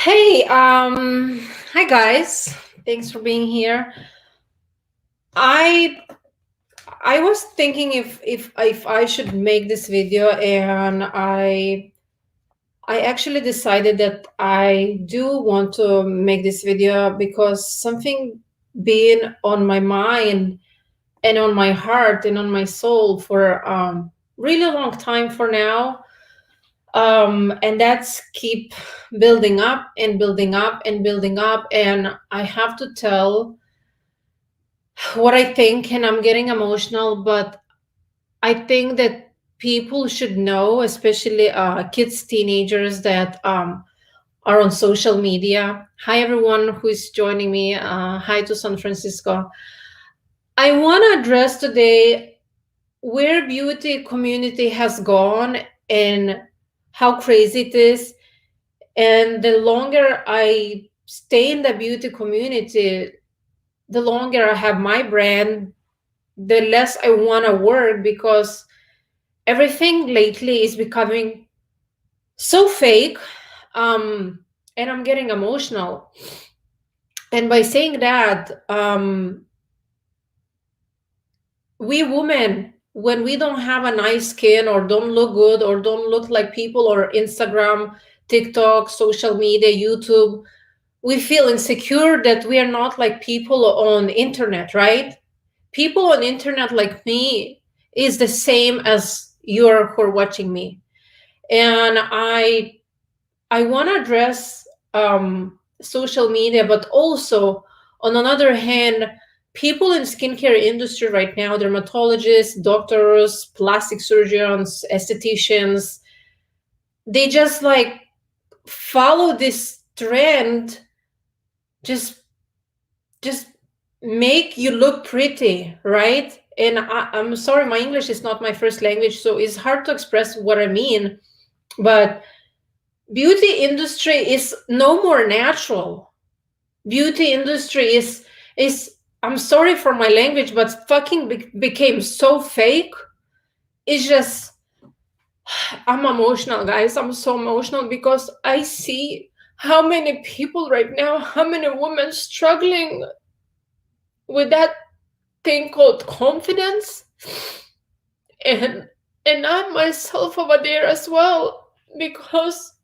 Hey, hi guys. Thanks for being here. I I was thinking if I should make this video, and I actually decided that I do want to make this video because something been on my mind and on my heart and on my soul for really long time for now. And that's keep building up and building up and building up, and I have to tell what I think, and I'm getting emotional, but I think that people should know, especially kids, teenagers that are on social media. Hi, everyone who is joining me. Hi to San Francisco. I want to address today where beauty community has gone and how crazy it is. And the longer I stay in the beauty community, the longer I have my brand, the less I want to work because everything lately is becoming so fake. And I'm getting emotional. And by saying that, we women, when we don't have a nice skin or don't look good or don't look like people or Instagram, TikTok, social media, YouTube, we feel insecure that we are not like people on internet, right? People on internet like me is the same as you're who are watching me. And I want to address social media, but also on another hand, people in skincare industry right now, dermatologists, doctors, plastic surgeons, estheticians, they just like follow this trend, just just make you look pretty, right? And I'm sorry, my English is not my first language, so it's hard to express what I mean. But beauty industry is no more natural. Beauty industry is I'm sorry for my language, but fucking became so fake. It's just I'm emotional, guys. I'm so emotional because I see how many people right now, how many women struggling with that thing called confidence, and I'm myself over there as well because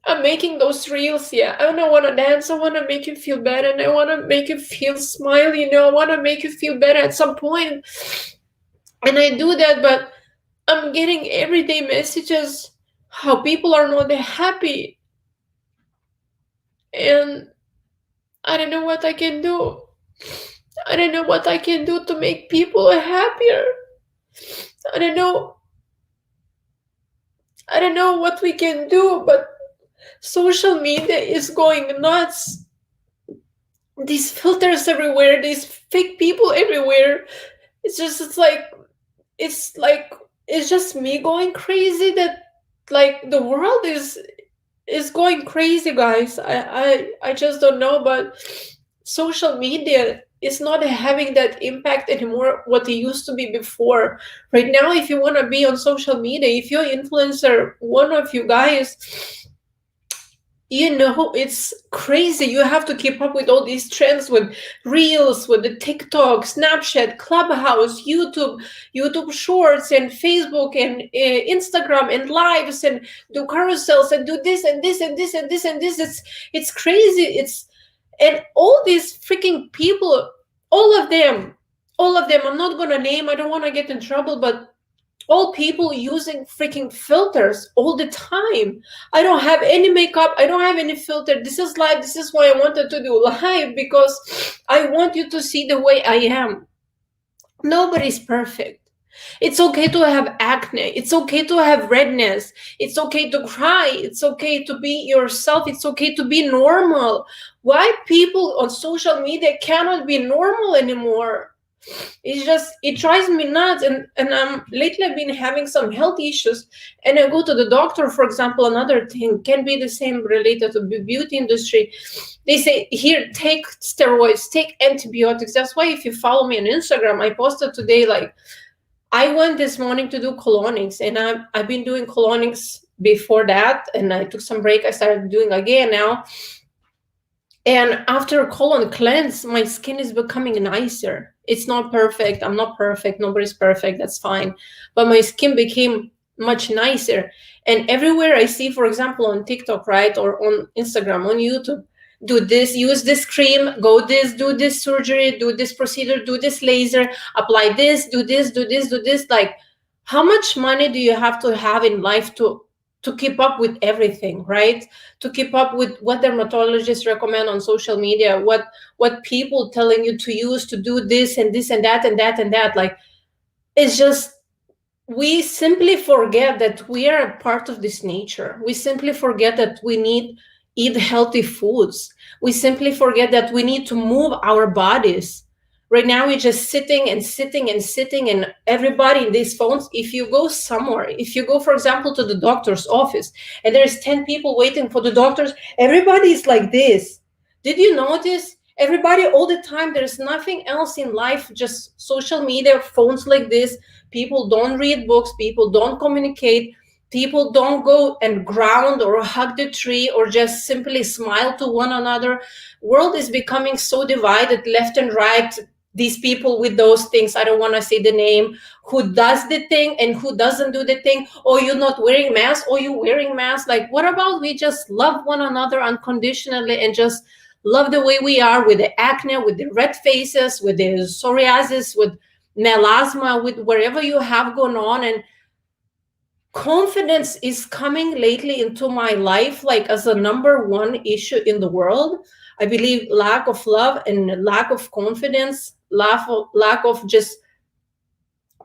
I'm making those reels. Yeah, I don't want to dance. I want to make you feel better, and I want to make you feel smile. I want to make you feel better at some point, and I do that. But I'm getting everyday messages how people are not happy, and I don't know what I can do. I don't know what I can do to make people happier. I don't know. I don't know what we can do, but social media is going nuts. These filters everywhere, these fake people everywhere. It's like it's just me going crazy that like the world is going crazy, guys. I just don't know, but social media is not having that impact anymore what it used to be before. Right now, if you want to be on social media, if you're influencer, one of you guys, it's crazy. You have to keep up with all these trends with reels, with the TikTok, Snapchat, Clubhouse, YouTube Shorts, and Facebook, and Instagram, and lives, and do carousels, and do this and this and this and this and this. It's crazy. And all these freaking people, all of them. I'm not gonna name. I don't want to get in trouble, but all people using freaking filters all the time. I don't have any makeup. I don't have any filter. This is live. This is why I wanted to do live, because I want you to see the way I am. Nobody's perfect. It's okay to have acne. It's okay to have redness. It's okay to cry. It's okay to be yourself. It's okay to be normal. Why people on social media cannot be normal anymore? It drives me nuts. And lately I've been having some health issues, and I go to the doctor. For example, another thing can be the same related to the beauty industry. They say, here, take steroids, take antibiotics. That's why if you follow me on Instagram, I posted today, like, I went this morning to do colonics, and I've been doing colonics before that, and I took some break. I started doing again now. And after a colon cleanse, my skin is becoming nicer. It's not perfect. I'm not perfect. Nobody's perfect. That's fine. But my skin became much nicer. And everywhere I see, for example, on TikTok, right, or on Instagram, on YouTube, do this, use this cream, go this, do this surgery, do this procedure, do this laser, apply this, do this, do this, do this. Like, how much money do you have in life to keep up with everything, right? To keep up with what dermatologists recommend on social media, what people telling you to use to do this and this and that and that and that. Like, it's just, we simply forget that we are a part of this nature. We simply forget that we need eat healthy foods. We simply forget that we need to move our bodies. Right now we're just sitting and sitting and sitting, and everybody in these phones. If you go somewhere, if you go, for example, to the doctor's office, and there's 10 people waiting for the doctors, everybody is like this. Did you notice? Everybody all the time, there's nothing else in life, just social media, phones like this. People don't read books, people don't communicate, people don't go and ground or hug the tree or just simply smile to one another. World is becoming so divided, left and right. These people with those things, I don't want to say the name, who does the thing and who doesn't do the thing. Or you're not wearing mask, or you wearing mask. Like, what about we just love one another unconditionally and just love the way we are, with the acne, with the red faces, with the psoriasis, with melasma, with wherever you have going on. And confidence is coming lately into my life like as a number one issue in the world. I believe lack of love and lack of confidence, lack of just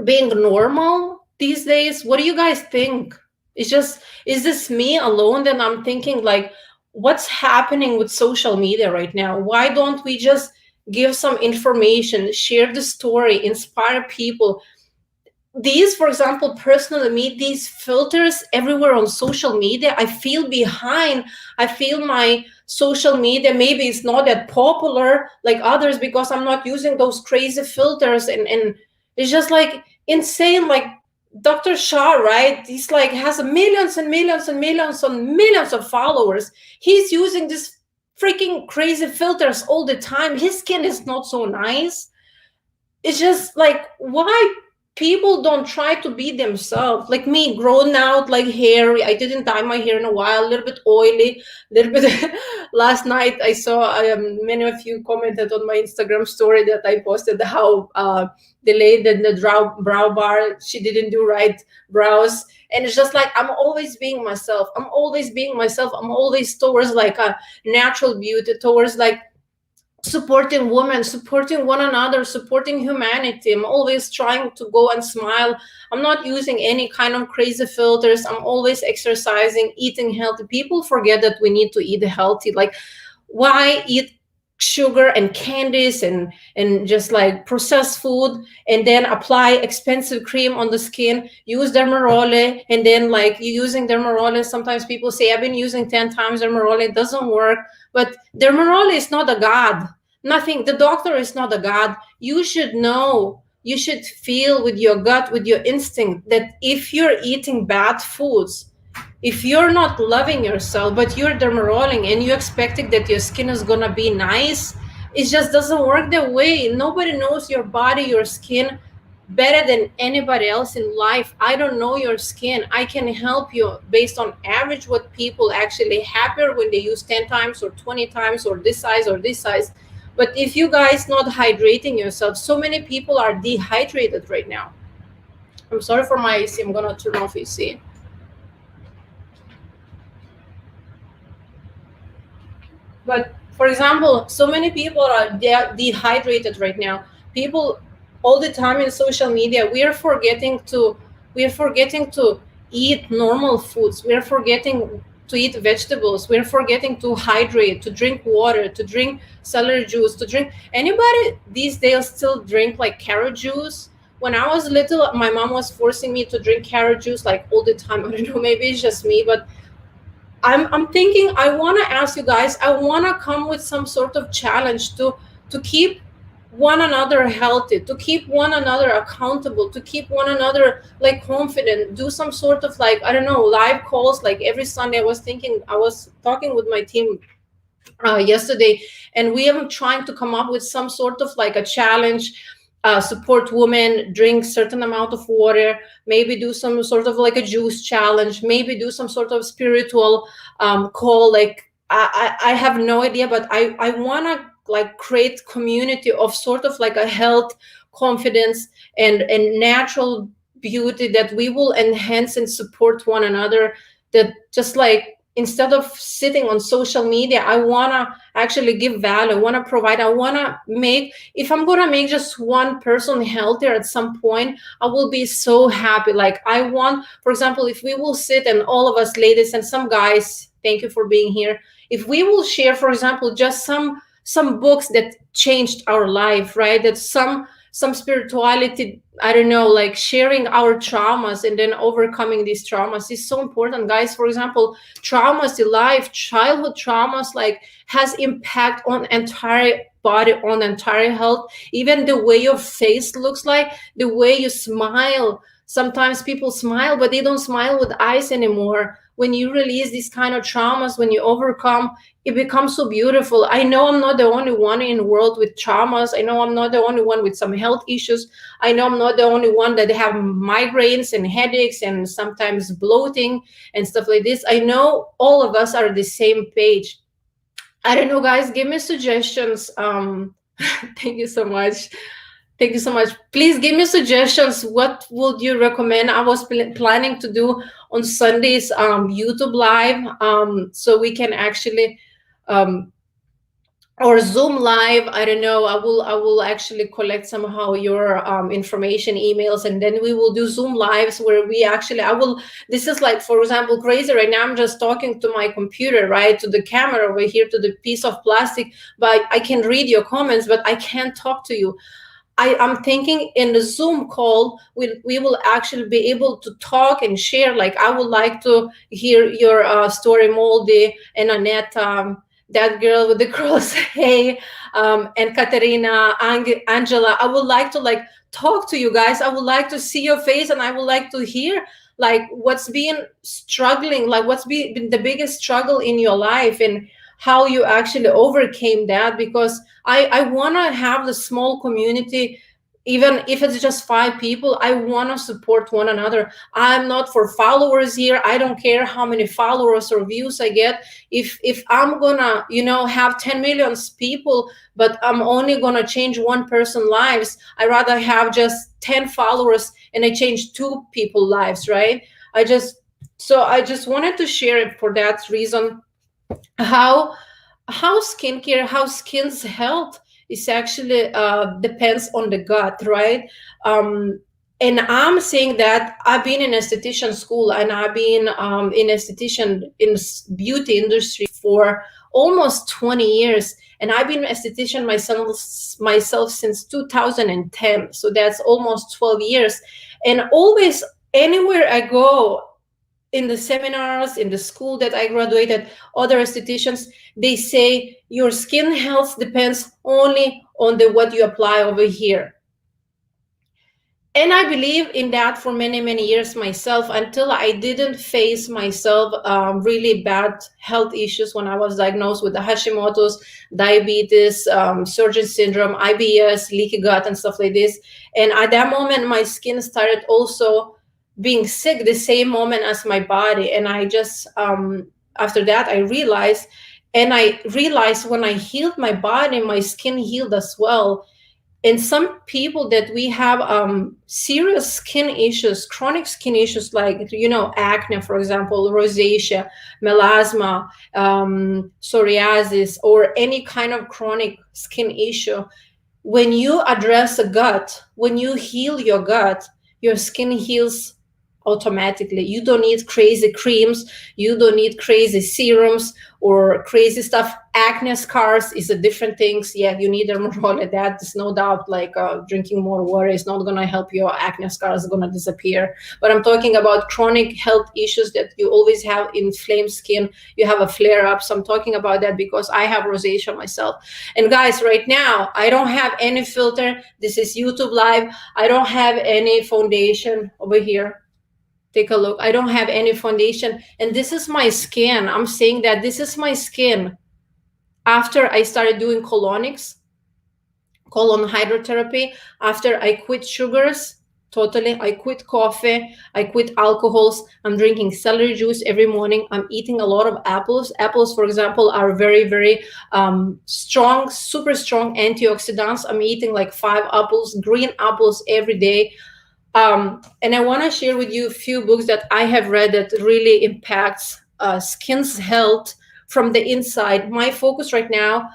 being normal these days. What do you guys think? It's just, is this me alone? Then I'm thinking, like, what's happening with social media right now? Why don't we just give some information, share the story, inspire people? These, for example, personally, me, these filters everywhere on social media, I feel behind. I feel my social media maybe it's not that popular like others because I'm not using those crazy filters, and it's just like insane. Like Dr. Shah, right? He's like has millions and millions and millions and millions of followers. He's using this freaking crazy filters all the time. His skin is not so nice. It's just like, why people don't try to be themselves? Like me, grown out, like hairy. I didn't dye my hair in a while, a little bit oily, a little bit. Last night I saw many of you commented on my Instagram story that I posted how the lady in the brow bar, she didn't do right brows. And it's just like, I'm always being myself. I'm always being myself. I'm always towards like a natural beauty, towards like supporting women, supporting one another, supporting humanity. I'm always trying to go and smile. I'm not using any kind of crazy filters. I'm always exercising, eating healthy. People forget that we need to eat healthy. Like, why eat sugar and candies and just like processed food, and then apply expensive cream on the skin, use Dermarole, and then like you using Dermarole, sometimes people say I've been using 10 times Dermarole, it doesn't work. But Dermarole is not a god. Nothing. The doctor is not a god. You should know, you should feel with your gut, with your instinct, that if you're eating bad foods, if you're not loving yourself, but you're dermaroling and you're expecting that your skin is gonna be nice, it just doesn't work that way. Nobody knows your body, your skin better than anybody else in life. I don't know your skin. I can help you based on average what people actually happier when they use 10 times or 20 times or this size or this size. But if you guys not hydrating yourself, so many people are dehydrated right now. I'm sorry for my AC. I'm gonna turn off AC. But for example, so many people are dehydrated right now. People all the time in social media, we are forgetting to eat normal foods. We are forgetting to eat vegetables. We are forgetting to hydrate, to drink water, to drink celery juice, to drink. Anybody these days still drink like carrot juice? When I was little, my mom was forcing me to drink carrot juice like all the time. I don't know, maybe it's just me, but I'm thinking, I want to ask you guys, I want to come with some sort of challenge to keep one another healthy, to keep one another accountable, to keep one another like confident, do some sort of like, I don't know, live calls like every Sunday. I was talking with my team yesterday, and we are trying to come up with some sort of like a challenge, support women, drink certain amount of water, maybe do some sort of like a juice challenge, maybe do some sort of spiritual call. Like I have no idea, but I want to like create community of sort of like a health, confidence, and natural beauty that we will enhance and support one another. That just like instead of sitting on social media, I want to actually give value, I want to provide, I want to make, if I'm going to make just one person healthier at some point, I will be so happy. Like I want, for example, if we will sit and all of us ladies and some guys, thank you for being here, if we will share, for example, just some books that changed our life, right? That some spirituality, I don't know, like sharing our traumas and then overcoming these traumas is so important, guys. For example, traumas in life, childhood traumas, like has impact on entire body, on entire health, even the way your face looks like, the way you smile. Sometimes people smile but they don't smile with eyes anymore. When you release these kind of traumas, when you overcome, it becomes so beautiful. I know I'm not the only one in the world with traumas. I know I'm not the only one with some health issues. I know I'm not the only one that have migraines and headaches and sometimes bloating and stuff like this. I know all of us are the same page. I don't know, guys, give me suggestions. Thank you so much. Thank you so much. Please give me suggestions. What would you recommend? I was planning to do on Sundays YouTube live, so we can actually um, or Zoom live. I don't know. I will actually collect somehow your information, emails, and then we will do Zoom lives where we actually, I will. This is like, for example, crazy right now. I'm just talking to my computer, right, to the camera over here, to the piece of plastic. But I can read your comments, but I can't talk to you. I'm thinking in the Zoom call, we will actually be able to talk and share. Like, I would like to hear your story, Moldy and Annette, that girl with the cross, hey, and Katerina, Angela. I would like to like talk to you guys. I would like to see your face, and I would like to hear like what's been struggling, like what's been the biggest struggle in your life, and how you actually overcame that. Because I want to have the small community, even if it's just 5 people. I want to support one another. I'm not for followers here. I don't care how many followers or views I get. If I'm gonna, have 10 million people, but I'm only gonna change one person lives, I rather have just 10 followers and I change 2 people lives, right? I just wanted to share it for that reason. How how skincare, how skin's health is actually depends on the gut, right? And I'm saying that I've been in esthetician school, and I've been in esthetician in beauty industry for almost 20 years, and I've been an esthetician myself since 2010, so that's almost 12 years. And always, anywhere I go, in the seminars, in the school that I graduated, other estheticians, they say your skin health depends only on the what you apply over here. And I believe in that for many, many years myself, until I didn't face myself really bad health issues when I was diagnosed with the Hashimoto's, diabetes, Sjögren's syndrome, IBS, leaky gut, and stuff like this. And at that moment, my skin started also being sick the same moment as my body. And I just, after that, I realized when I healed my body, my skin healed as well. And some people that we have serious skin issues, chronic skin issues, like acne, for example, rosacea, melasma, psoriasis, or any kind of chronic skin issue. When you address the gut, when you heal your gut, your skin heals automatically. You don't need crazy creams, you don't need crazy serums or crazy stuff. Acne scars is a different things. Yeah, you need dermatologist. That's no doubt. Like drinking more water is not gonna help your acne scars are gonna disappear. But I'm talking about chronic health issues that you always have, inflamed skin. You have a flare up. So I'm talking about that because I have rosacea myself. And guys, right now I don't have any filter. This is YouTube live. I don't have any foundation over here. Take a look. I don't have any foundation. And this is my skin. I'm saying that this is my skin after I started doing colonics, colon hydrotherapy, after I quit sugars totally. I quit coffee, I quit alcohols. I'm drinking celery juice every morning. I'm eating a lot of apples. Apples, for example, are very, very strong, super strong antioxidants. I'm eating like 5 apples, green apples every day. And I want to share with you a few books that I have read that really impacts skin's health from the inside. My focus right now,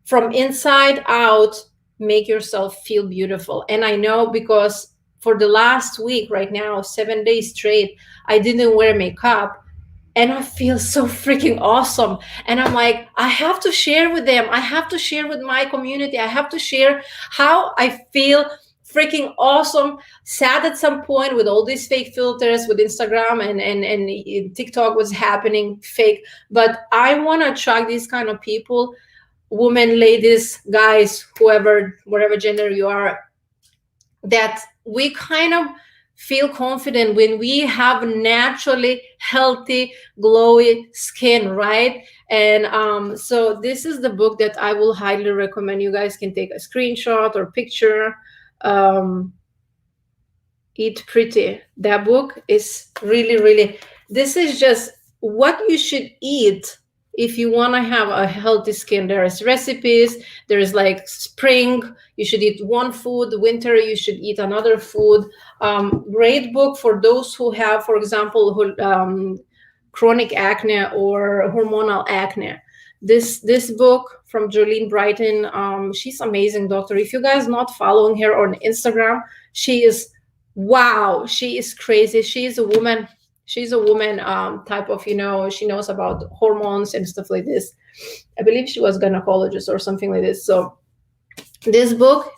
from inside out, make yourself feel beautiful. And I know because for the last week right now, 7 days straight, I didn't wear makeup. And I feel so freaking awesome. And I'm like, I have to share with them. I have to share with my community. I have to share how I feel freaking awesome. Sad at some point with all these fake filters with Instagram and TikTok was happening fake. But I want to attract these kind of people, women, ladies, guys, whoever, whatever gender you are, that we kind of feel confident when we have naturally healthy, glowy skin, right? And so this is the book that I will highly recommend. You guys can take a screenshot or picture. Eat Pretty. That book is really, really, this is just what you should eat if you want to have a healthy skin. There is recipes. There is like spring, you should eat one food. Winter, you should eat another food. Great book for those who have, for example, chronic acne or hormonal acne. This book from Jolene Brighten, she's amazing doctor. If you guys not following her on Instagram, she is, wow, she is crazy. She's a woman type of, she knows about hormones and stuff like this. I believe she was gynecologist or something like this. So this book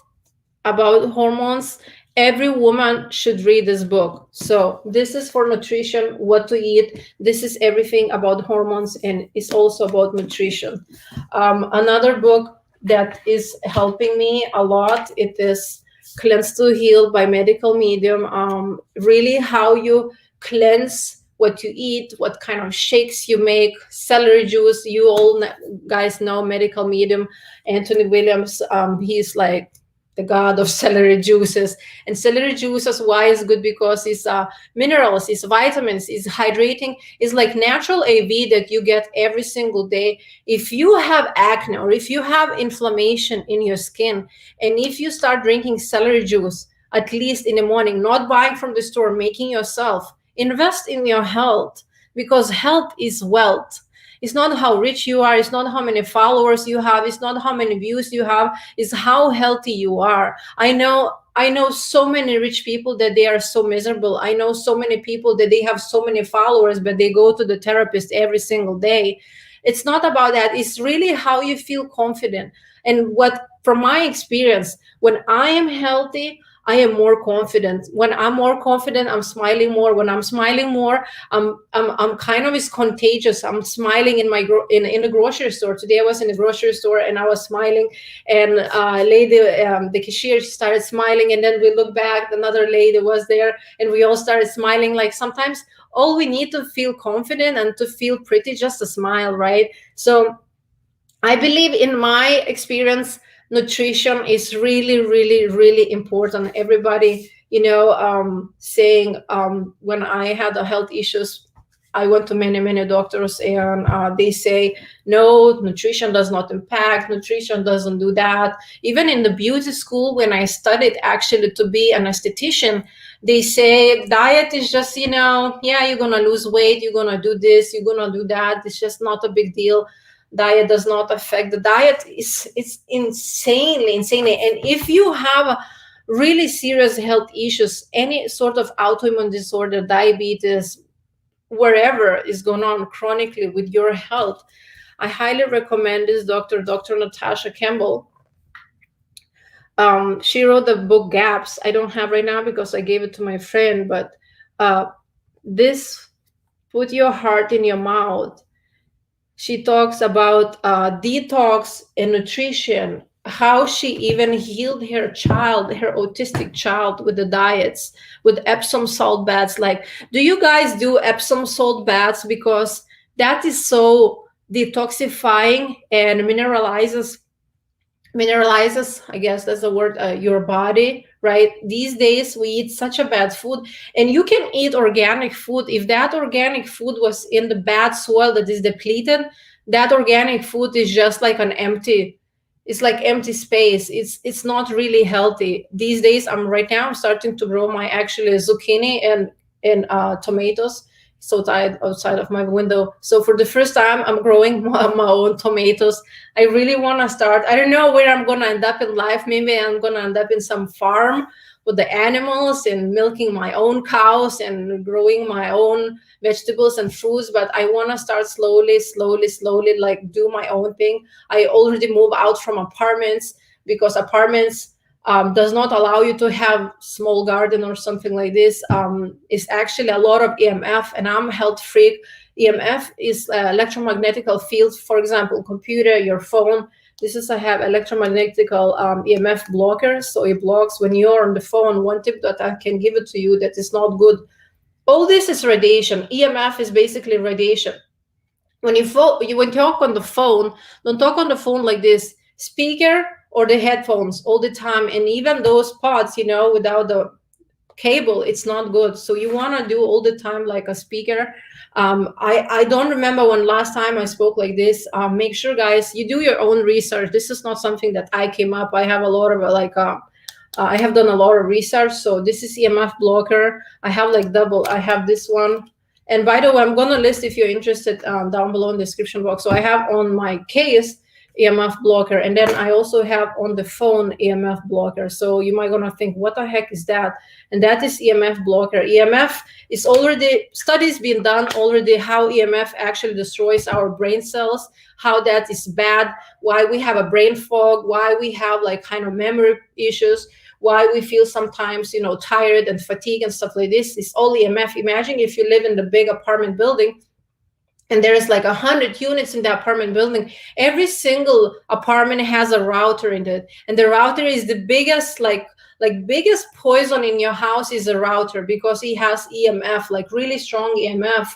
about hormones, every woman should read this book. So this is for nutrition, what to eat. This is everything about hormones, and it's also about nutrition. Another book that is helping me a lot, it is Cleanse to Heal by Medical Medium. Really how you cleanse what you eat, what kind of shakes you make, celery juice. You all guys know Medical Medium, Anthony Williams. He's like the god of celery juices. And celery juices, why is good? Because it's minerals, it's vitamins, it's hydrating, it's like natural AV that you get every single day. If you have acne or if you have inflammation in your skin, and if you start drinking celery juice at least in the morning, not buying from the store, making yourself, invest in your health, because health is wealth. It's not how rich you are. It's not how many followers you have. It's not how many views you have. It's how healthy you are. I know so many rich people that they are so miserable. I know so many people that they have so many followers, but they go to the therapist every single day. It's not about that. It's really how you feel confident. And what, from my experience, when I am healthy, I am more confident. When I'm more confident, I'm smiling more. When I'm smiling more, I'm kind of, is contagious. I'm smiling in my in the grocery store. Today I was in the grocery store and I was smiling, and lady, the cashier started smiling, and then we looked back, another lady was there, and we all started smiling. Like sometimes all we need to feel confident and to feel pretty, just a smile, right? So I believe, in my experience, nutrition is really, really, really important. Everybody, saying, when I had the health issues, I went to many, many doctors, and they say, no, nutrition does not impact, nutrition doesn't do that. Even in the beauty school, when I studied actually to be an esthetician, they say diet is just, yeah, you're going to lose weight, you're going to do this, you're going to do that. It's just not a big deal. Diet does not affect. The diet is, it's insanely. And if you have really serious health issues, any sort of autoimmune disorder, diabetes, wherever is going on chronically with your health, I highly recommend this Dr. Natasha Campbell. She wrote the book Gaps. I don't have right now because I gave it to my friend, but uh, this Put Your Heart in Your Mouth. She talks about detox and nutrition, how she even healed her child, her autistic child, with the diets, with Epsom salt baths. Like, do you guys do Epsom salt baths? Because that is so detoxifying and mineralizes, I guess that's the word, your body, right? These days we eat such a bad food, and you can eat organic food. If that organic food was in the bad soil that is depleted, that organic food is just like an empty, it's like empty space. It's not really healthy. These days I'm starting to grow my actually zucchini and tomatoes, so tied outside of my window. So for the first time I'm growing my own tomatoes. I really want to start. I don't know where I'm going to end up in life. Maybe I'm going to end up in some farm with the animals and milking my own cows and growing my own vegetables and fruits. But I want to start slowly, like do my own thing. I already moved out from apartments because apartments does not allow you to have small garden or something like this. It's actually a lot of EMF, and I'm a health freak. EMF is electromagnetic fields. For example, computer, your phone. This is I have electromagnetic EMF blockers, so it blocks when you're on the phone. One tip that I can give it to you that is not good. All this is radiation. EMF is basically radiation. When when you talk on the phone, don't talk on the phone like this. Speaker or the headphones all the time, and even those pods, without the cable, it's not good. So you want to do all the time like a speaker. I don't remember when last time I spoke like this. Make sure, guys, you do your own research. This is not something that I came up. I have a lot of I have done a lot of research. So this is EMF blocker. I have like double. I have this one. And by the way, I'm gonna list, if you're interested, down below in the description box. So I have on my case EMF blocker, and then I also have on the phone EMF blocker. So you might gonna think, what the heck is that? And that is EMF blocker. EMF is already, studies being done already, how EMF actually destroys our brain cells, how that is bad, why we have a brain fog, why we have like kind of memory issues, why we feel sometimes tired and fatigued and stuff like this. It's all EMF. Imagine if you live in the big apartment building and there is like 100 units in the apartment building. Every single apartment has a router in it, and the router is the biggest biggest poison in your house is a router, because it has EMF, like really strong EMF.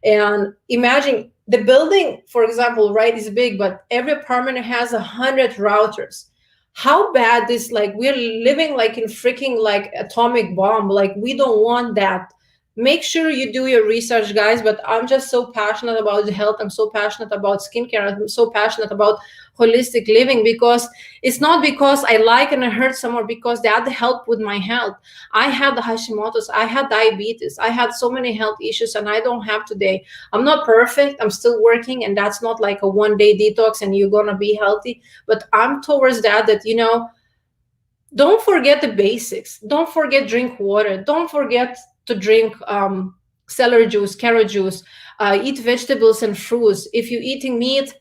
And imagine the building, for example, right, is big, but every apartment has 100 routers. How bad this, like, we're living like in freaking like atomic bomb. Like, we don't want that. Make sure you do your research, guys. But I'm just so passionate about the health. I'm so passionate about skincare. I'm so passionate about holistic living, because it's not because I like and I hurt someone, because that helped with my health. I had the Hashimoto's, I had diabetes, I had so many health issues, and I don't have today. I'm not perfect. I'm still working, and that's not like a one-day detox and you're gonna be healthy. But I'm towards that don't forget the basics. Don't forget drink water. Don't forget to drink celery juice, carrot juice, eat vegetables and fruits. If you're eating meat,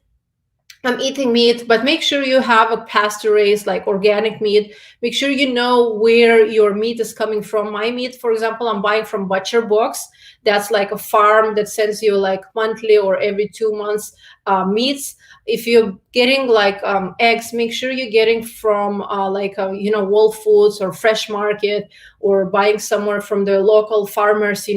I'm eating meat, but make sure you have a pasture raised, like organic meat. Make sure you know where your meat is coming from. My meat, for example, I'm buying from Butcher Box. That's like a farm that sends you like monthly or every 2 months meats. If you're getting like eggs, make sure you're getting from Whole Foods or Fresh Market, or buying somewhere from the local farmers. If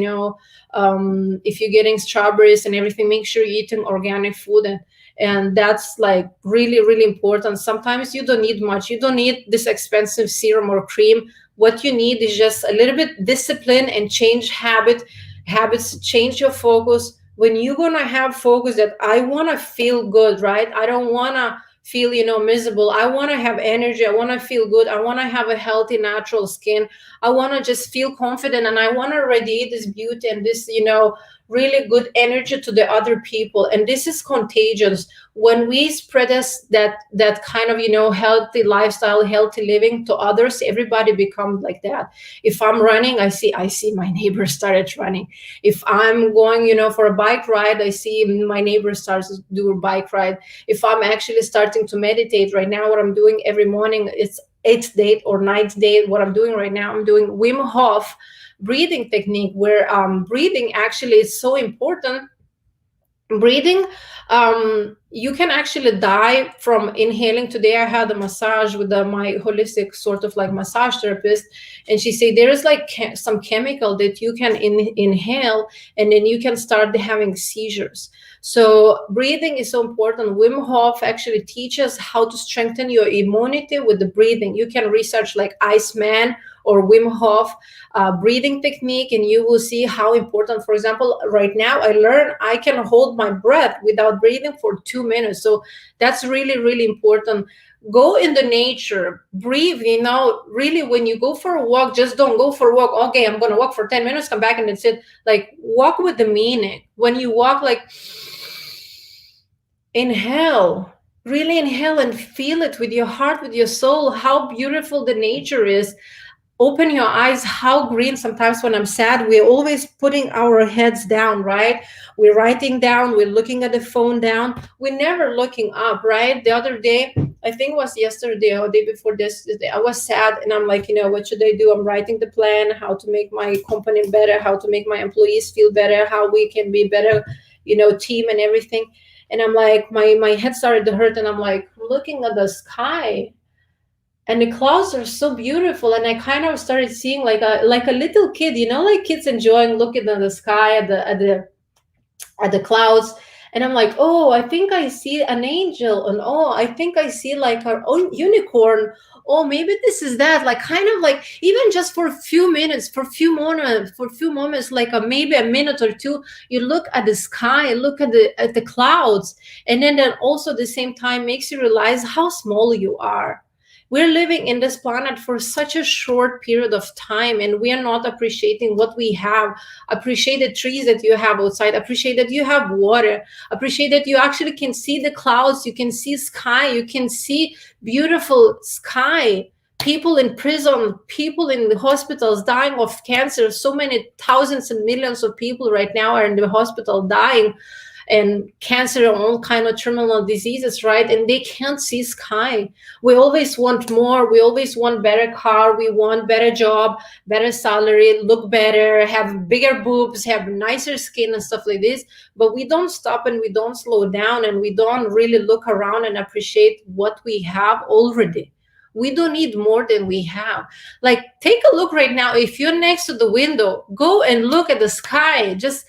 you're getting strawberries and everything, make sure you're eating organic food. And that's like really, really important. Sometimes you don't need much. You don't need this expensive serum or cream. What you need is just a little bit discipline and change habits, change your focus. When you're gonna have focus that I want to feel good, right? I don't want to feel miserable. I want to have energy. I want to feel good. I want to have a healthy natural skin. I want to just feel confident, and I want to radiate this beauty and this really good energy to the other people, and this is contagious. When we spread us that kind of, healthy lifestyle, healthy living to others, everybody becomes like that. If I'm running, I see my neighbor started running. If I'm going, for a bike ride, I see my neighbor starts to do a bike ride. If I'm actually starting to meditate right now, what I'm doing every morning, it's eighth date or ninth date. What I'm doing right now, I'm doing Wim Hof breathing technique, where breathing actually is so important. Breathing, you can actually die from inhaling. Today I had a massage with my holistic sort of like massage therapist, and she said there is like some chemical that you can inhale, and then you can start having seizures. So breathing is so important. Wim Hof actually teaches how to strengthen your immunity with the breathing. You can research like Iceman or Wim Hof breathing technique, and you will see how important. For example, right now I learned I can hold my breath without breathing for 2 minutes. So that's really, really important. Go in the nature, breathe. Really, when you go for a walk, just don't go for a walk. Okay, I'm going to walk for 10 minutes, come back and then sit. Like, walk with the meaning. When you walk, like, inhale, really inhale and feel it with your heart, with your soul, how beautiful the nature is. Open your eyes, how green. Sometimes when I'm sad, we're always putting our heads down, right? We're writing down, we're looking at the phone down, we're never looking up, right? The other day, I think it was yesterday or day before this, I was sad, and I'm like, what should I do? I'm writing the plan, how to make my company better, how to make my employees feel better, how we can be better, team and everything. And I'm like, my head started to hurt, and I'm like looking at the sky, and the clouds are so beautiful, and I kind of started seeing like a little kid, like kids enjoying looking at the sky, at the clouds. And I'm like, oh, I think I see an angel, and oh, I think I see like our own unicorn. Oh, maybe this is that, like kind of like, even just for a few minutes, for a few moments, like maybe a minute or two, you look at the sky, look at the clouds, and then that also at the same time makes you realize how small you are. We're living in this planet for such a short period of time, and we are not appreciating what we have. Appreciate the trees that you have outside, appreciate that you have water, appreciate that you actually can see the clouds, you can see sky, you can see beautiful sky. People in prison, people in the hospitals dying of cancer. So many thousands and millions of people right now are in the hospital dying, and cancer and all kind of terminal diseases, right? And they can't see sky. We always want more, we always want better car, we want better job, better salary, look better, have bigger boobs, have nicer skin and stuff like this. But we don't stop, and we don't slow down, and we don't really look around and appreciate what we have already. We don't need more than we have. Like, take a look right now. If you're next to the window, go and look at the sky, just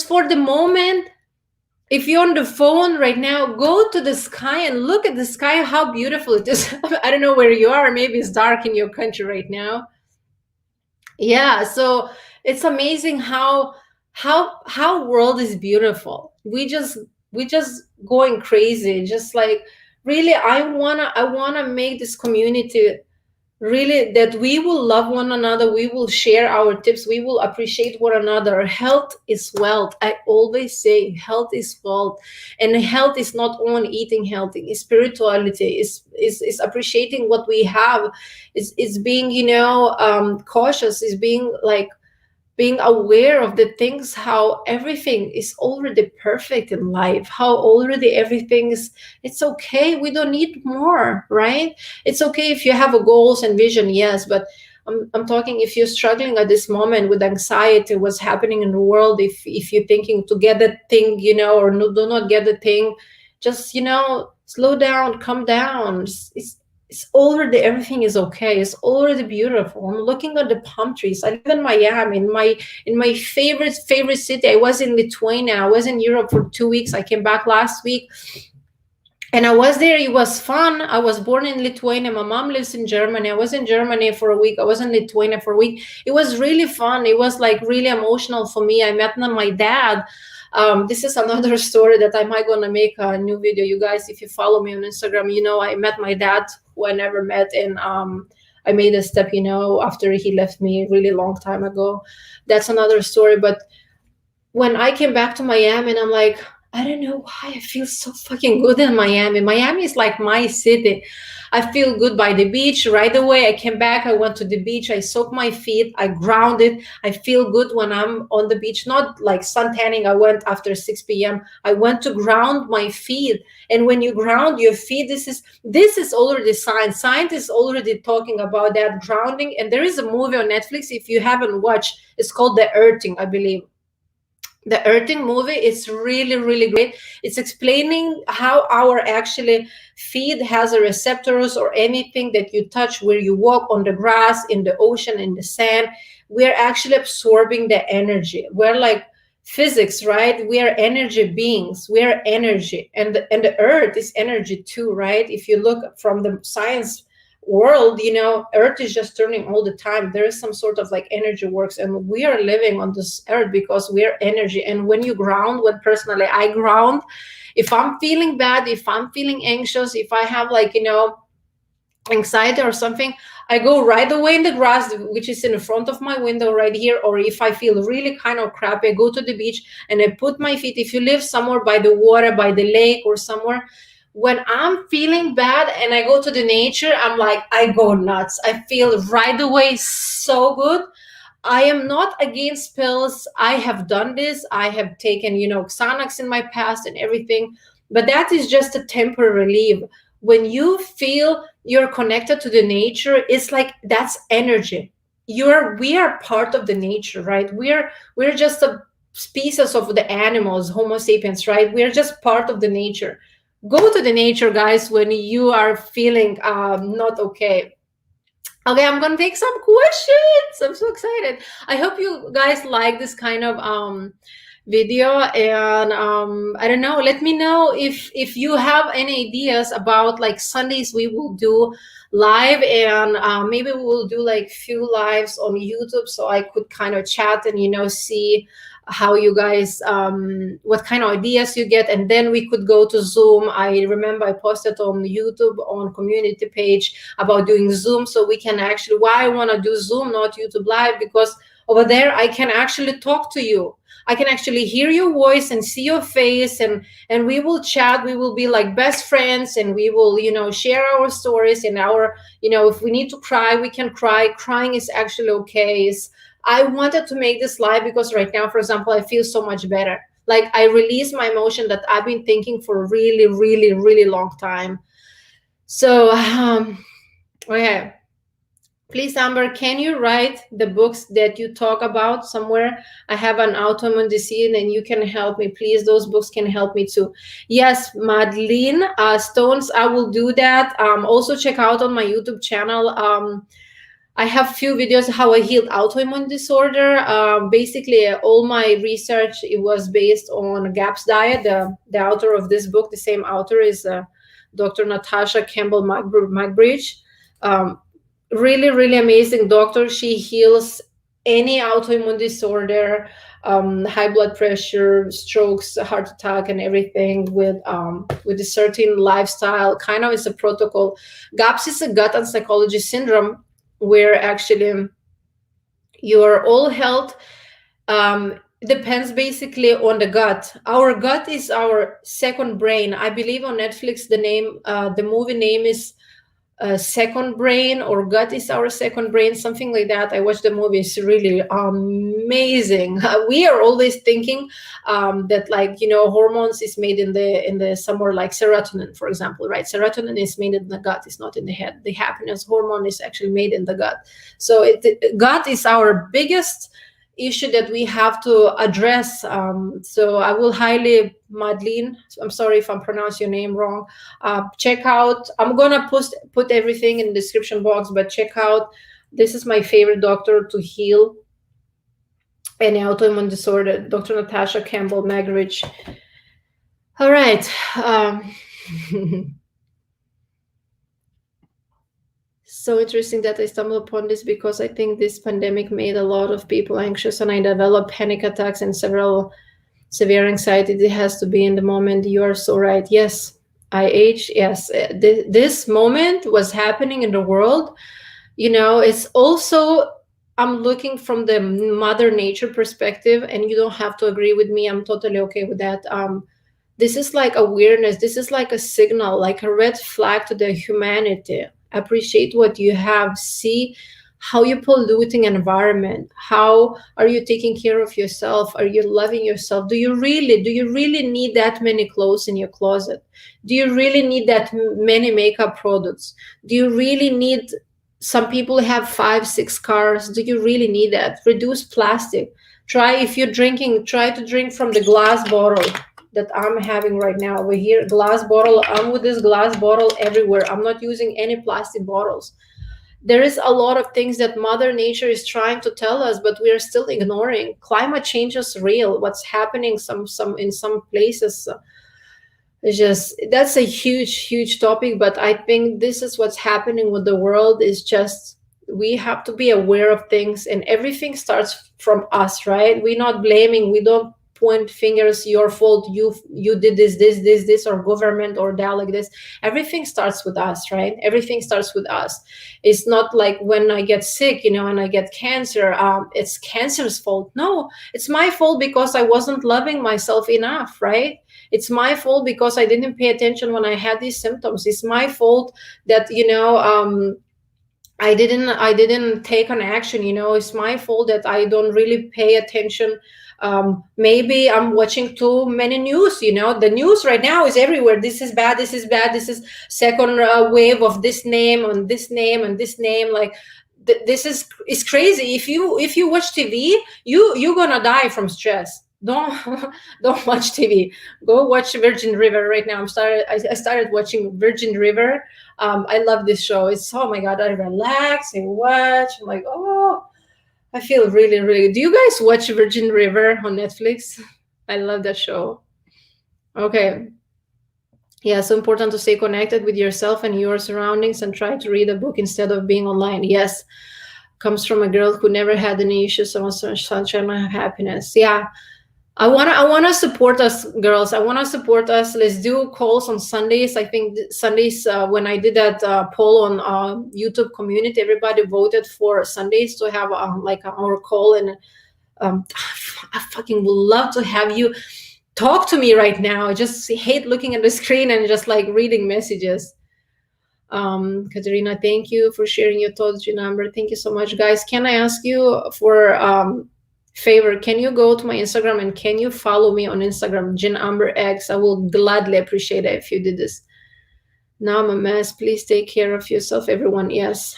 for the moment. If you're on the phone right now, go to the sky and look at the sky, how beautiful it is. I don't know where you are, maybe it's dark in your country right now. Yeah, so it's amazing how world is beautiful. We just going crazy, just like, really, I wanna make this community really, that we will love one another, we will share our tips, we will appreciate one another. Health is wealth. I always say health is wealth. And health is not only eating healthy, it's spirituality, is appreciating what we have, is being, cautious, is being like, being aware of the things, how everything is already perfect in life, how already everything is, it's okay, we don't need more, right? It's okay if you have a goals and vision, yes, but I'm talking, if you're struggling at this moment with anxiety, what's happening in the world, if you're thinking to get that thing, or no, do not get the thing, just, slow down, calm down. It's already, everything is okay, it's already beautiful. I'm looking at the palm trees. I live in Miami, in my favorite city. I was in Lithuania, I was in Europe for 2 weeks. I came back last week, and I was there. It was fun. I was born in Lithuania, my mom lives in Germany. I was in Germany for a week, I was in Lithuania for a week. It was really fun. It was like really emotional for me. I met my dad. This is another story that I might gonna make a new video. You guys, if you follow me on Instagram, I met my dad, who I never met, and I made a step, after he left me a really long time ago. That's another story. But when I came back to Miami, and I'm like, I don't know why I feel so fucking good in Miami. Miami is like my city. I feel good by the beach right away. I came back, I went to the beach, I soaked my feet, I grounded. I feel good when I'm on the beach, not like sun tanning. I went after 6 p.m. I went to ground my feet. And when you ground your feet, this is already science. Scientists already talking about that grounding. And there is a movie on Netflix, if you haven't watched, it's called The Earthing, I believe. The Earthing movie is really, really great. It's explaining how our actually feet has a receptors, or anything that you touch, where you walk on the grass, in the ocean, in the sand. We're actually absorbing the energy. We're like physics, right? We are energy beings. We are energy. And the earth is energy too, right? If you look from the science world, earth is just turning all the time. There is some sort of like energy works, and we are living on this earth because we are energy. And when you ground, when personally I ground, if I'm feeling bad, if I'm feeling anxious, if I have like anxiety or something, I go right away in the grass, which is in front of my window right here. Or if I feel really kind of crappy, I go to the beach and I put my feet. If you live somewhere by the water, by the lake or somewhere, when I'm feeling bad and I go to the nature, I'm like, I go nuts. I feel right away so good. I am not against pills. I have done this. I have taken, Xanax in my past and everything, but that is just a temporary relief. When you feel you're connected to the nature, it's like that's energy. We are part of the nature, right? We're just a species of the animals, Homo sapiens, right? We're just part of the nature. Go to the nature, guys, when you are feeling not okay. Okay, I'm gonna take some questions. I'm so excited. I hope you guys like this kind of video. And I don't know, let me know if you have any ideas about like Sundays we will do live. And maybe we will do like few lives on YouTube, so I could kind of chat and see how you guys what kind of ideas you get. And then we could go to Zoom. I remember I posted on YouTube on community page about doing Zoom, so we can actually, why I want to do Zoom, not YouTube live, because over there I can actually talk to you. I can actually hear your voice and see your face, and we will chat. We will be like best friends, and we will share our stories and our if we need to cry, we can cry. Crying is actually okay. I wanted to make this live because right now, for example, I feel so much better. Like I release my emotion that I've been thinking for a really, really, really long time. So, okay. Please, Amber, can you write the books that you talk about somewhere? I have an autoimmune disease and you can help me. Please, those books can help me too. Yes, Madeline Stones, I will do that. Also, check out on my YouTube channel. I have few videos how I healed autoimmune disorder. Basically, all my research, it was based on GAPS diet. The author of this book, the same author, is Dr. Natasha Campbell McBridge. Really, really amazing doctor. She heals any autoimmune disorder, high blood pressure, strokes, heart attack, and everything with a certain lifestyle. Kind of is a protocol. GAPS is a gut and psychology syndrome, where actually your all health depends basically on the gut. Our gut is our second brain. I believe on Netflix the movie name is Second Brain, or Gut is Our Second Brain, something like that. I watched the movie. It's really amazing. We are always thinking that hormones is made in the somewhere like serotonin, for example, right? Serotonin is made in the gut, it's not in the head. The happiness hormone is actually made in the gut. So gut is our biggest issue that we have to address. So I will highly, Madeline, I'm sorry if I'm pronouncing your name wrong. Check out, I'm gonna put everything in the description box, but check out, this is my favorite doctor to heal any autoimmune disorder, Dr. Natasha Campbell McBridge. All right. So interesting that I stumbled upon this, because I think this pandemic made a lot of people anxious, and I developed panic attacks and several severe anxiety. It has to be in the moment. You are so right. Yes, I age. Yes, this moment was happening in the world. It's also I'm looking from the mother nature perspective, and you don't have to agree with me. I'm totally okay with that. This is like awareness. This is like a signal, like a red flag to the humanity. Appreciate what you have. See how you're polluting an environment. How are you taking care of yourself? Are you loving yourself? Do you really need that many clothes in your closet? Do you really need that many makeup products? Do you really need, some people have 5 6 cars? Do you really need that? Reduce plastic. Try, if you're drinking, try to drink from the glass bottle that I'm having right now over here. Glass bottle. I'm with this glass bottle everywhere. I'm not using any plastic bottles. There is a lot of things that Mother Nature is trying to tell us, but we are still ignoring. Climate change is real. What's happening some in some places, it's just, that's a huge topic. But I think this is what's happening with the world. Is just, we have to be aware of things, and everything starts from us, right? We're not blaming. We don't point fingers, your fault, you did this, or government or that, like this. Everything starts with us, right? Everything starts with us. It's not like when I get sick, and I get cancer, it's cancer's fault. No, it's my fault because I wasn't loving myself enough, right? It's my fault because I didn't pay attention when I had these symptoms. It's my fault that, I didn't take an action. It's my fault that I don't really pay attention. Maybe I'm watching too many news. The news right now is everywhere. This is bad, this is bad, this is second wave of this name and this name and this name. Like, this is crazy. If you watch TV, you're gonna die from stress. Don't don't watch TV. Go watch Virgin River right now. I started watching Virgin River. I love this show. It's, oh my god, I relax, I watch. I'm like, oh, I feel really, really. Do you guys watch Virgin River on Netflix? I love that show. Okay. Yeah, so important to stay connected with yourself and your surroundings and try to read a book instead of being online. Yes. Comes from a girl who never had any issues, so much sunshine and happiness. Yeah. I wanna support us, girls. I wanna support us. Let's do calls on Sundays. I think Sundays, when I did that poll on YouTube community, everybody voted for Sundays to have like our call. And um, I fucking would love to have you talk to me right now. I just hate looking at the screen and just like reading messages. Katerina, thank you for sharing your thoughts, your number. Thank you so much, guys. Can I ask you for favor? Can you go to my Instagram and can you follow me on Instagram, Jen Amber X? I will gladly appreciate it if you did this. Now I'm a mess. Please take care of yourself, everyone. Yes.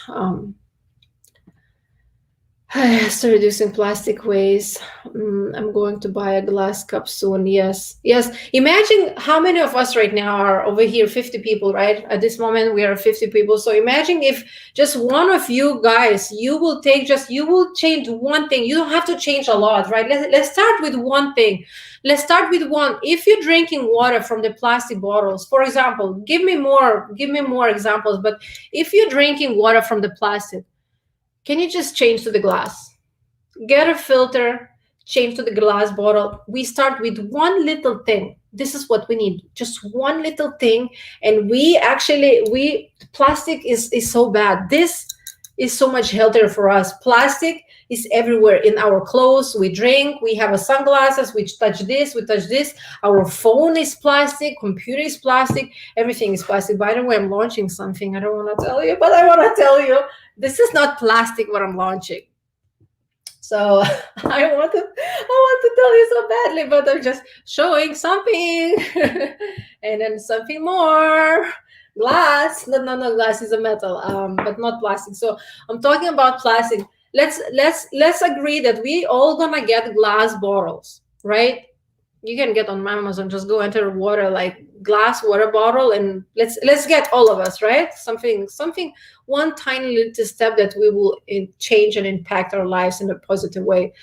Start reducing plastic waste. I'm going to buy a glass cup soon. Yes. Yes. Imagine how many of us right now are over here, 50 people, right? At this moment, we are 50 people. So imagine if just one of you guys, you will change one thing. You don't have to change a lot, right? Let's start with one thing. Let's start with one. If you're drinking water from the plastic bottles, for example, give me more examples. But if you're drinking water from the plastic, can you just change to the glass? Get a filter, change to the glass bottle. We start with one little thing. This is what we need, just one little thing. And plastic is so bad. This is so much healthier for us. Plastic is everywhere in our clothes. We drink, we have a sunglasses, we touch this, our phone is plastic, computer is plastic, everything is plastic. By the way, I'm launching something I don't want to tell you, but I want to tell you, this is not plastic what I'm launching. So I want to tell you so badly, but I'm just showing something and then something more. Glass. No, glass is a metal, but not plastic. So I'm talking about plastic. Let's agree that we all gonna get glass bottles, right? You can get on Amazon, just go enter water, like glass water bottle, and let's get all of us, right? Something, one tiny little step that we will change and impact our lives in a positive way.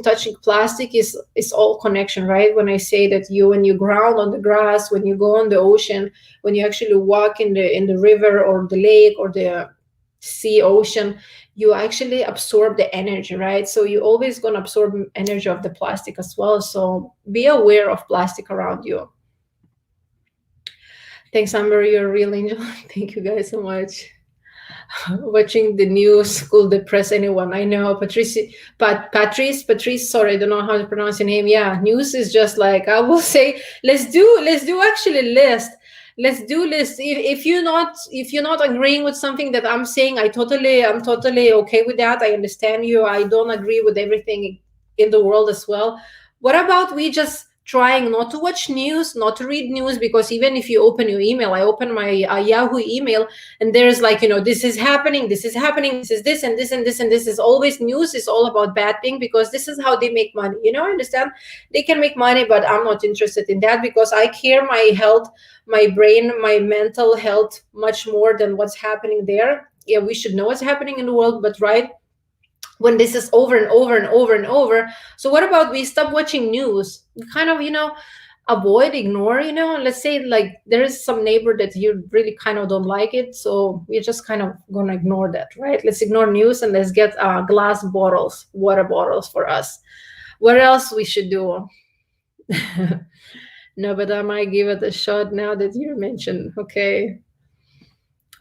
Touching plastic is all connection, right? When I say that when you ground on the grass, when you go on the ocean, when you actually walk in the river or the lake or the sea, ocean, you actually absorb the energy, right? So you always going to absorb energy of the plastic as well. So be aware of plastic around you. Thanks, Amber. You're a real angel. Thank you guys so much. Watching the news could depress anyone. I know, Patrice. Sorry, I don't know how to pronounce your name. Yeah, news is just like, I will say. Let's do actually list. Let's do list. If you're not agreeing with something that I'm saying, I'm totally okay with that. I understand you. I don't agree with everything in the world as well. What about we just trying not to watch news, not to read news? Because even if you open your email, I open my Yahoo email, and there's like, this is happening, this is happening, this is this and this and this and this. Is always news is all about bad thing, because this is how they make money. I understand they can make money, but I'm not interested in that, because I care my health, my brain, my mental health much more than what's happening there. Yeah, we should know what's happening in the world, but right when this is over and over and over and over. So what about we stop watching news? We kind of, avoid, ignore, let's say like there is some neighbor that you really kind of don't like it. So we're just kind of gonna ignore that, right? Let's ignore news and let's get glass bottles, water bottles for us. What else we should do? No, but I might give it a shot now that you mentioned. Okay.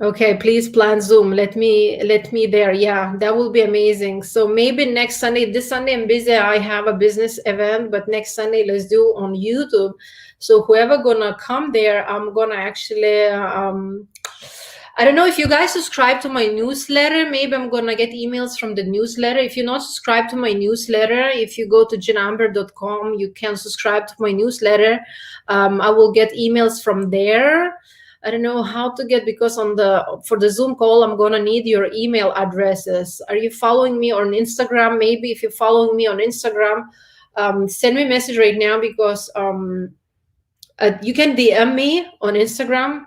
Okay, please plan Zoom. Let me there. Yeah, that will be amazing. So maybe next Sunday, this Sunday I'm busy. I have a business event, but next Sunday let's do on YouTube. So whoever gonna come there, I'm gonna actually I don't know if you guys subscribe to my newsletter. Maybe I'm gonna get emails from the newsletter. If you're not subscribed to my newsletter, if you go to jenamber.com, you can subscribe to my newsletter. I will get emails from there. I don't know how to get, because for the Zoom call, I'm gonna need your email addresses. Are you following me on Instagram? Maybe if you're following me on Instagram, send me a message right now, because you can DM me on Instagram.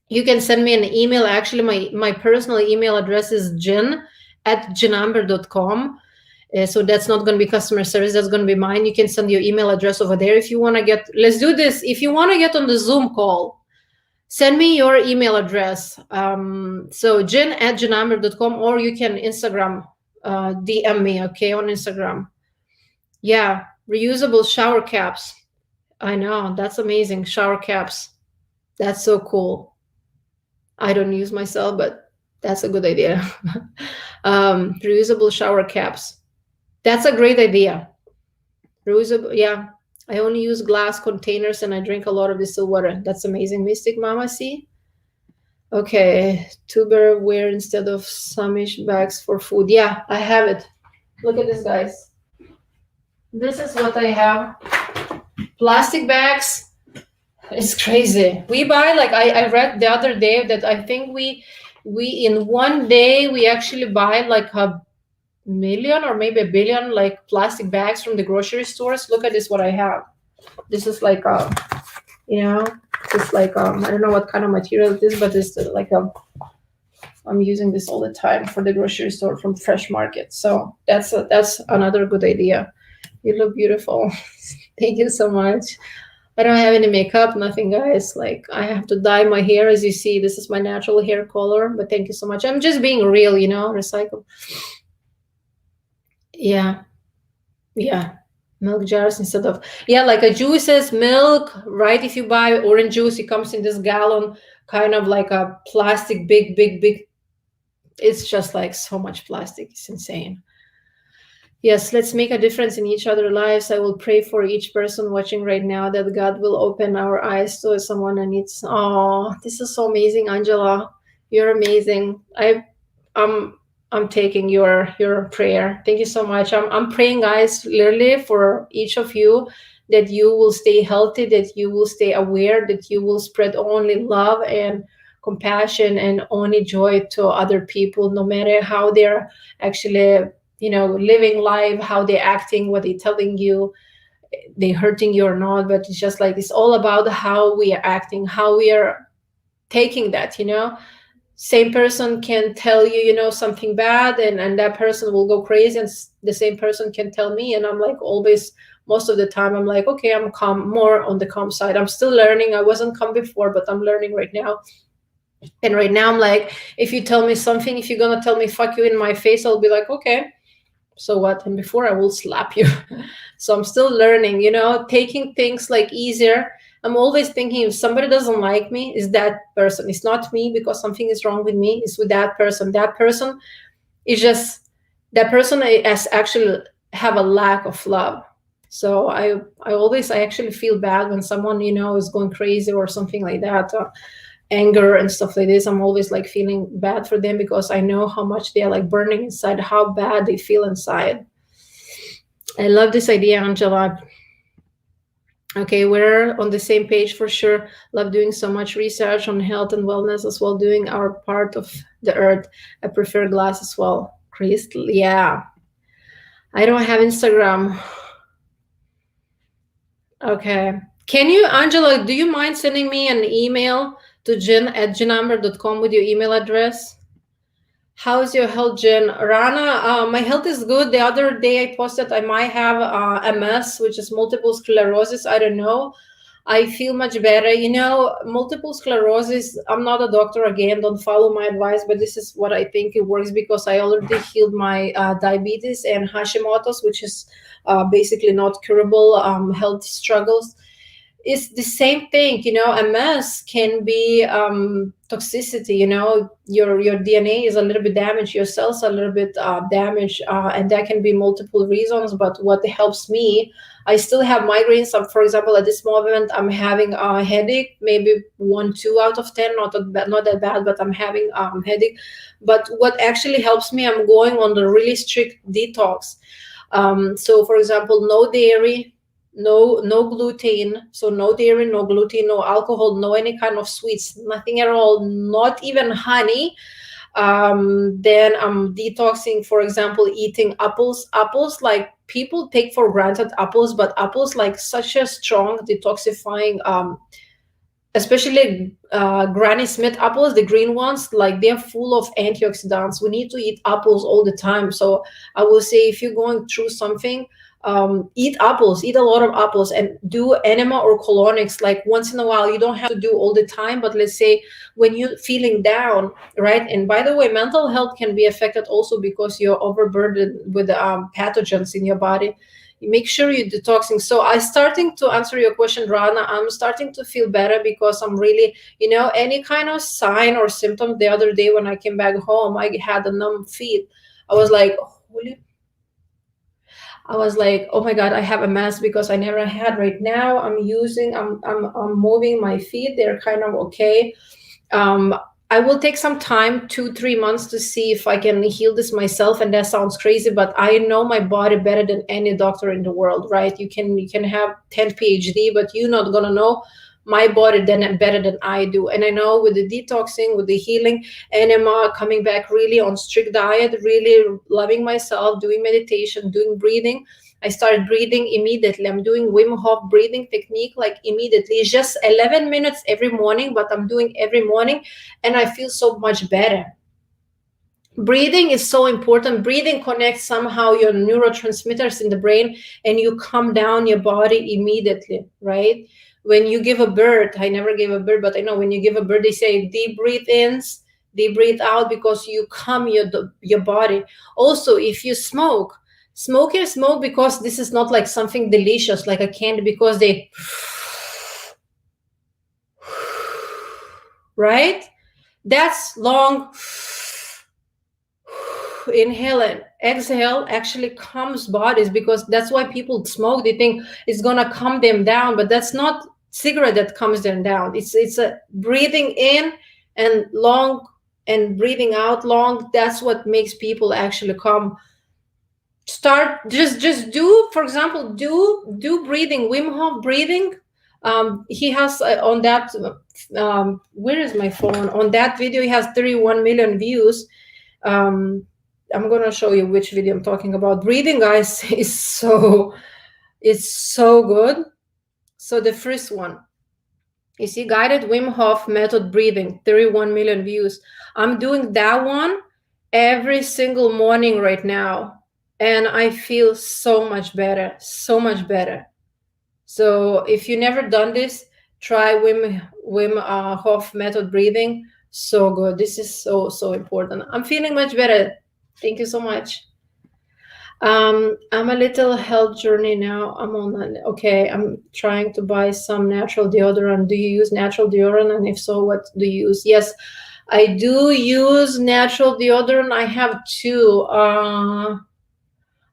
You can send me an email. Actually, my personal email address is jen@jenamber.com. So that's not going to be customer service. That's going to be mine. You can send your email address over there. If you want to let's do this. If you want to get on the Zoom call, send me your email address. So jen@jenamber.com, or you can Instagram DM me, okay, on Instagram. Yeah, reusable shower caps. I know, that's amazing. Shower caps. That's so cool. I don't use myself, but that's a good idea. Reusable shower caps. That's a great idea. Reusable, yeah. I only use glass containers and I drink a lot of distilled water. That's amazing. Mystic Mama, see? Okay, Tupperware instead of Samish bags for food. Yeah, I have it. Look at this, guys. This is what I have. Plastic bags. It's crazy. We buy, like I read the other day that I think we in one day we actually buy like a million or maybe a billion like plastic bags from the grocery stores. Look at this, what I have. This is like it's like I don't know what kind of material it is, but it's like I'm using this all the time for the grocery store from Fresh Market. So that's another good idea. You look beautiful. Thank you so much. I don't have any makeup, nothing, guys. Like I have to dye my hair. As you see, this is my natural hair color, but thank you so much. I'm just being real, recycle. Yeah. Milk jars instead of, like a juices, milk, right? If you buy orange juice, it comes in this gallon, kind of like a plastic, big. It's just like so much plastic. It's insane. Yes, let's make a difference in each other's lives. I will pray for each person watching right now that God will open our eyes to someone that needs. Oh, this is so amazing, Angela. You're amazing. I'm taking your prayer. Thank you so much. I'm praying, guys, literally for each of you, that you will stay healthy, that you will stay aware, that you will spread only love and compassion and only joy to other people, no matter how they're actually living life, how they're acting, what they're telling you, they hurting you or not. But it's just like, it's all about how we are acting, how we are taking that. Same person can tell you something bad, and that person will go crazy, and the same person can tell me, and I'm like, always, most of the time, I'm like, okay, I'm calm, more on the calm side. I'm still learning. I wasn't calm before, but I'm learning right now. And right now I'm like, if you tell me something, if you're gonna tell me fuck you in my face, I'll be like, okay, so what? And before I will slap you. So I'm still learning, taking things like easier. I'm always thinking if somebody doesn't like me, it's that person. It's not me because something is wrong with me. It's with that person. That person is just, that person has actually have a lack of love. So I actually feel bad when someone, is going crazy or something like that, anger and stuff like this. I'm always like feeling bad for them because I know how much they are like burning inside, how bad they feel inside. I love this idea, Angela. Okay, we're on the same page for sure. Love doing so much research on health and wellness as well, doing our part of the earth. I prefer glass as well. Crystal, yeah. I don't have Instagram. Okay. Can you, Angela, do you mind sending me an email to jen@jenamber.com with your email address? How's your health, Jen? Rana, my health is good. The other day I posted I might have MS, which is multiple sclerosis. I don't know. I feel much better. Multiple sclerosis, I'm not a doctor again, don't follow my advice, but this is what I think it works because I already healed my diabetes and Hashimoto's, which is basically not curable health struggles. It's the same thing. MS can be toxicity. Your DNA is a little bit damaged, your cells are a little bit damaged, and that can be multiple reasons. But what helps me, I still have migraines. For example, at this moment I'm having a headache, maybe 1 2 out of 10, not that bad, but I'm having headache. But what actually helps me, I'm going on the really strict detox. So for example, no dairy, no gluten. So no dairy, no gluten, no alcohol, no any kind of sweets, nothing at all, not even honey. Then I'm detoxing, for example, eating apples. Like, people take for granted apples, but apples like such a strong detoxifying, especially Granny Smith apples, the green ones, like they're full of antioxidants. We need to eat apples all the time. So I will say, if you're going through something, eat apples, eat a lot of apples, and do enema or colonics like once in a while. You don't have to do all the time, but let's say when you're feeling down, right? And by the way, mental health can be affected also because you're overburdened with pathogens in your body. You make sure you're detoxing. So I starting to answer your question, Rana. I'm starting to feel better because I'm really, any kind of sign or symptom. The other day when I came back home, I had a numb feet. I was like, holy, I was like, oh my God, I have a mask because I never had. Right now I'm moving my feet. They're kind of okay. um, I will take some time, 2 3 months, to see if I can heal this myself. And that sounds crazy, but I know my body better than any doctor in the world, right? You can have 10 PhD, but you're not gonna know my body better than I do. And I know with the detoxing, with the healing, enema, coming back really on strict diet, really loving myself, doing meditation, doing breathing. I started breathing immediately. I'm doing Wim Hof breathing technique like immediately. It's just 11 minutes every morning, but I'm doing every morning, and I feel so much better. Breathing is so important. Breathing connects somehow your neurotransmitters in the brain, and you calm down your body immediately, right? When you give a bird, I never gave a bird, but I know when you give a bird, they say deep breathe ins, deep breathe out, because you calm your body. Also, if you smoke because this is not like something delicious like a candy, because they right, that's long. Inhale and exhale actually calms bodies, because that's why people smoke. They think it's gonna calm them down, but that's not cigarette that calms them down. It's a breathing in and long, and breathing out long. That's what makes people actually calm. Start, just do, for example, do breathing, Wim Hof breathing. He has on that, where is my phone, on that video he has 31 million views. I'm gonna show you which video I'm talking about. Breathing, guys, is it's so good. So the first one, you see, guided Wim Hof method breathing, 31 million views. I'm doing that one every single morning right now, and I feel so much better, so much better. So if you never done this, try Wim Hof method breathing. So good. This is so important. I'm feeling much better. Thank you so much. I'm a little health journey now. Okay, I'm trying to buy some natural deodorant. Do you use natural deodorant? And if so, what do you use? Yes, I do use natural deodorant. I have two.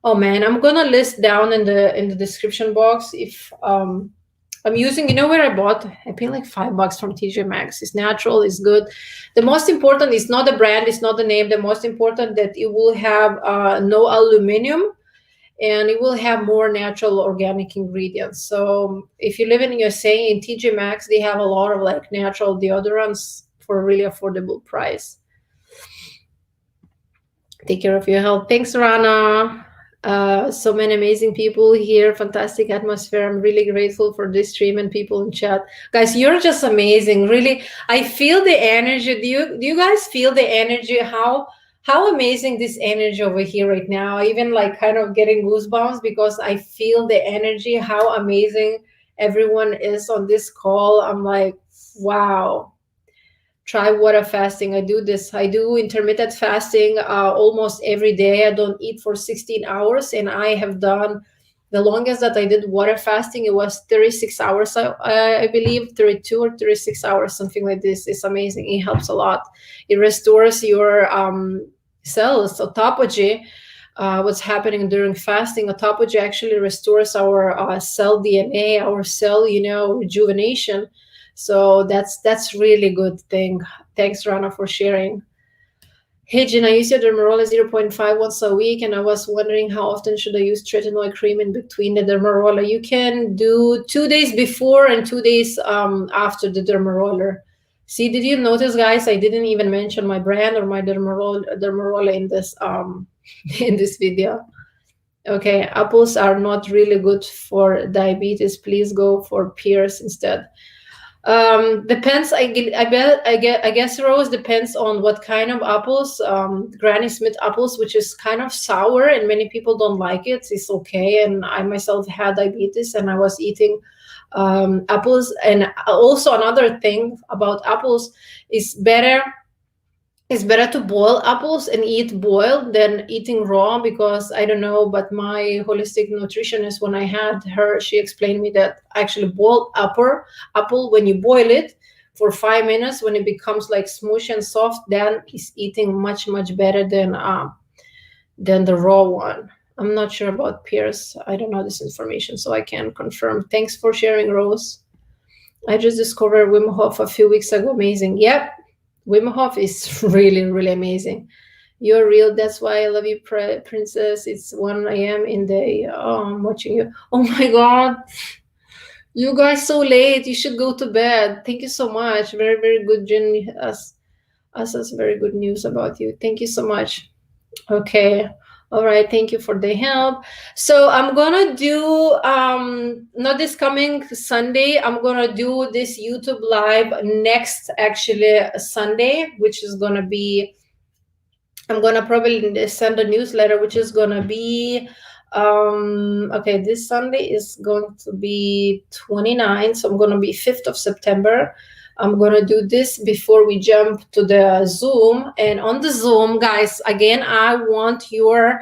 Oh man, I'm gonna list down in the description box if I'm using, you know where I bought? I paid like $5 from TJ Maxx. It's natural, it's good. The most important is not the brand, it's not the name. The most important that it will have no aluminum and it will have more natural organic ingredients. So if you live in USA in TJ Maxx, they have a lot of like natural deodorants for a really affordable price. Take care of your health. Thanks, Rana. So many amazing people here, fantastic atmosphere. I'm really grateful for this stream and people in chat. Guys, you're just amazing. Really, I feel the energy. Do you guys feel the energy? How amazing this energy over here right now. Even like kind of getting goosebumps because I feel the energy, how amazing everyone is on this call. I'm like, wow. Try water fasting. I do this. I do intermittent fasting almost every day. I don't eat for 16 hours, and I have done the longest that I did water fasting. It was 36 hours, I believe, 32 or 36 hours, something like this. It's amazing. It helps a lot. It restores your cells, autophagy. What's happening during fasting? Autophagy actually restores our cell DNA, our cell, rejuvenation. So that's really good thing. Thanks, Rana, for sharing. Hey, Jen, I use your Dermarola 0.5 once a week, and I was wondering how often should I use tretinoid cream in between the Dermarola. You can do 2 days before and 2 days after the Dermaroller. See, did you notice, guys? I didn't even mention my brand or my Dermarola in this in this video. Okay, apples are not really good for diabetes. Please go for pears instead. Depends. I guess Rose depends on what kind of apples. Granny Smith apples, which is kind of sour, and many people don't like it. It's okay, and I myself had diabetes, and I was eating apples. And also another thing about apples is better. It's better to boil apples and eat boiled than eating raw because I don't know, but my holistic nutritionist, when I had her, she explained me that actually boiled apple when you boil it for 5 minutes, when it becomes like smush and soft, then it's eating much better than the raw one. I'm not sure about pears. I don't know this information, so I can't confirm. Thanks for sharing, Rose. I just discovered Wim Hof a few weeks ago. Amazing. Yep. Wim Hof is really amazing. You're real. That's why I love you, Princess. It's 1 a.m. in the. Oh, I'm watching you. Oh my God. You guys so late. You should go to bed. Thank you so much. Very good, Jen. Us very good news about you. Thank you so much. Okay. All right, thank you for the help. So I'm gonna do not this coming Sunday. I'm gonna do this YouTube live next actually Sunday, which is gonna be. I'm gonna probably send a newsletter, which is gonna be. Okay, this Sunday is going to be 29, so I'm gonna be 5th of September. I'm gonna do this before we jump to the Zoom. And on the Zoom, guys, again, I want your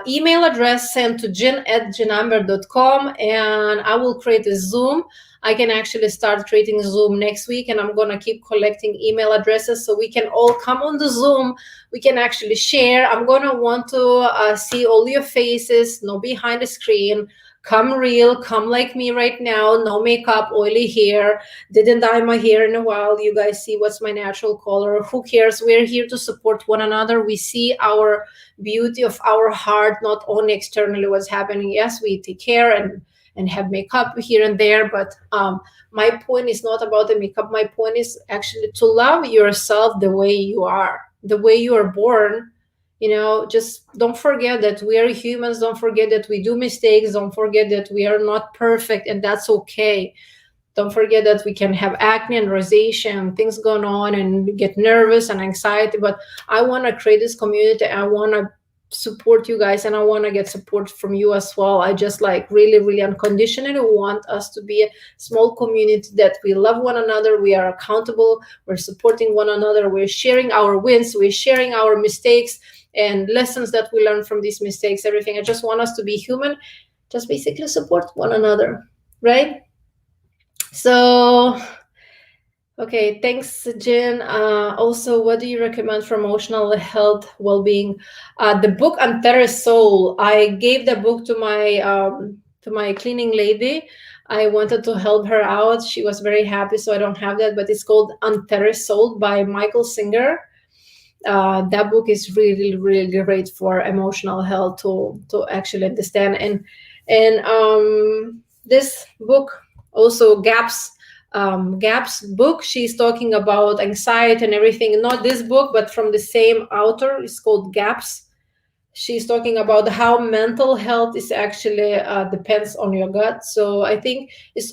email address sent to jen@jenamber.com, and I will create a Zoom. I can actually start creating Zoom next week, and I'm gonna keep collecting email addresses so we can all come on the Zoom. We can actually share. I'm gonna want to see all your faces, no behind the screen. Come real, come like me right now. No makeup, oily hair. Didn't dye my hair in a while. You guys see what's my natural color. Who cares? We're here to support one another. We see our beauty of our heart, not only externally what's happening. Yes, we take care and have makeup here and there, but my point is not about the makeup. My point is actually to love yourself the way you are, the way you are born. Just don't forget that we are humans. Don't forget that we do mistakes. Don't forget that we are not perfect, and that's okay. Don't forget that we can have acne and rosacea and things going on and get nervous and anxiety. But I want to create this community. I want to support you guys, and I want to get support from you as well. I just like really, really unconditionally want us to be a small community that we love one another, we are accountable, we're supporting one another, we're sharing our wins, we're sharing our mistakes and lessons that we learn from these mistakes, everything. I just want us to be human, just basically support one another, right? So okay, thanks, Jen. Also, what do you recommend for emotional health, well-being? The book Antares Soul. I gave the book to my cleaning lady. I wanted to help her out. She was very happy, so I don't have that. But it's called Antares Soul by Michael Singer. That book is really, really great for emotional health to actually understand. And this book also Gaps book, she's talking about anxiety and everything. Not this book, but from the same author. It's called Gaps. She's talking about how mental health is actually depends on your gut. So I think it's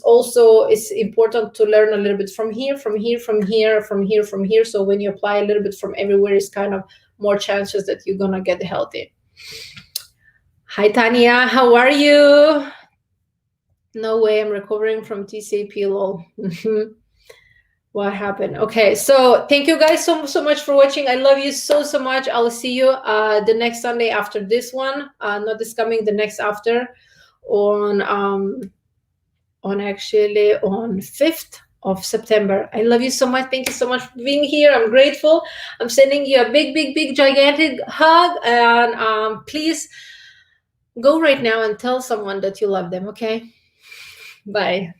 important to learn a little bit from here, from here, from here, from here, from here. So when you apply a little bit from everywhere, it's kind of more chances that you're gonna get healthy. Hi Tanya, how are you? No way, I'm recovering from TCP. Lol. What happened? Okay, so thank you guys so much for watching. I love you so much. I'll see you the next Sunday after this one, not this coming, the next after, on actually on 5th of September. I love you so much. Thank you so much for being here. I'm grateful. I'm sending you a big gigantic hug, and please go right now and tell someone that you love them. Okay, bye.